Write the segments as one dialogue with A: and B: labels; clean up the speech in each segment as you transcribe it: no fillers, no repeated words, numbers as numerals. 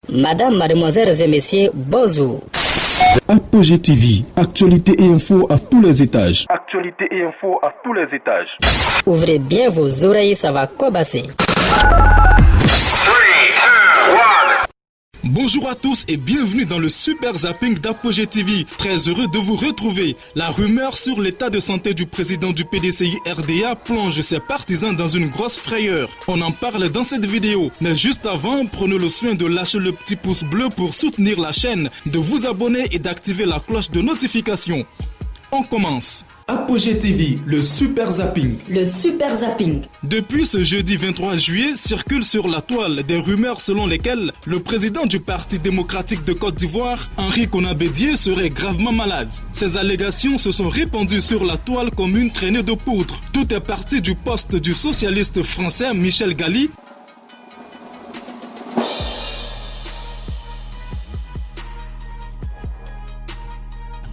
A: Madame, mademoiselles et messieurs, bonjour.
B: Apogée TV, actualité et info à tous les étages.
C: Actualité et info à tous les étages.
A: Ouvrez bien vos oreilles, ça va cobasser.
D: Bonjour à tous et bienvenue dans le super zapping d'Apogée TV. Très heureux de vous retrouver. La rumeur sur l'état de santé du président du PDCI RDA plonge ses partisans dans une grosse frayeur. On en parle dans cette vidéo. Mais juste avant, prenez le soin de lâcher le petit pouce bleu pour soutenir la chaîne, de vous abonner et d'activer la cloche de notification. On commence. Apogée TV, le super zapping.
A: Le super zapping.
D: Depuis ce jeudi 23 juillet, circulent sur la toile des rumeurs selon lesquelles le président du Parti démocratique de Côte d'Ivoire, Henri Konan Bédié, serait gravement malade. Ces allégations se sont répandues sur la toile comme une traînée de poudre. Tout est parti du poste du socialiste français Michel Gali,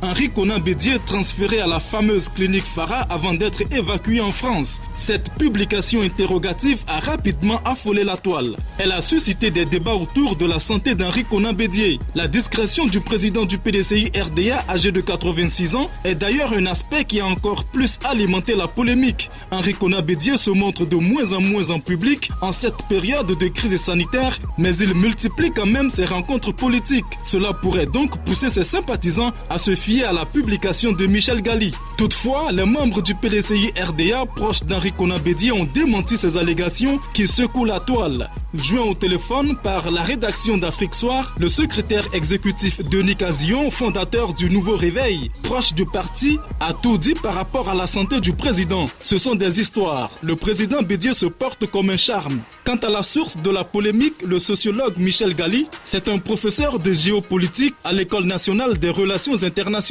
D: Henri Konan Bédié transféré à la fameuse clinique Farah avant d'être évacué en France. Cette publication interrogative a rapidement affolé la toile. Elle a suscité des débats autour de la santé d'Henri Konan Bédié. La discrétion du président du PDCI RDA, âgé de 86 ans, est d'ailleurs un aspect qui a encore plus alimenté la polémique. Henri Konan Bédié se montre de moins en public en cette période de crise sanitaire, mais il multiplie quand même ses rencontres politiques. Cela pourrait donc pousser ses sympathisants à se fier à la publication de Michel Gali. Toutefois, les membres du PDCI RDA proches d'Henri Konan Bédié ont démenti ces allégations qui secouent la toile. Joint au téléphone par la rédaction d'Afrique Soir, le secrétaire exécutif Denis Casillon, fondateur du Nouveau Réveil, proche du parti, a tout dit par rapport à la santé du président. Ce sont des histoires. Le président Bédié se porte comme un charme. Quant à la source de la polémique, le sociologue Michel Gali, c'est un professeur de géopolitique à l'École nationale des relations internationales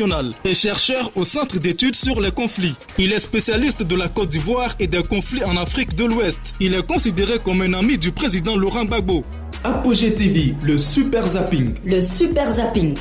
D: et chercheur au Centre d'études sur les conflits. Il est spécialiste de la Côte d'Ivoire et des conflits en Afrique de l'Ouest. Il est considéré comme un ami du président Laurent Gbagbo. Apogée TV, le super zapping.
A: Le super zapping.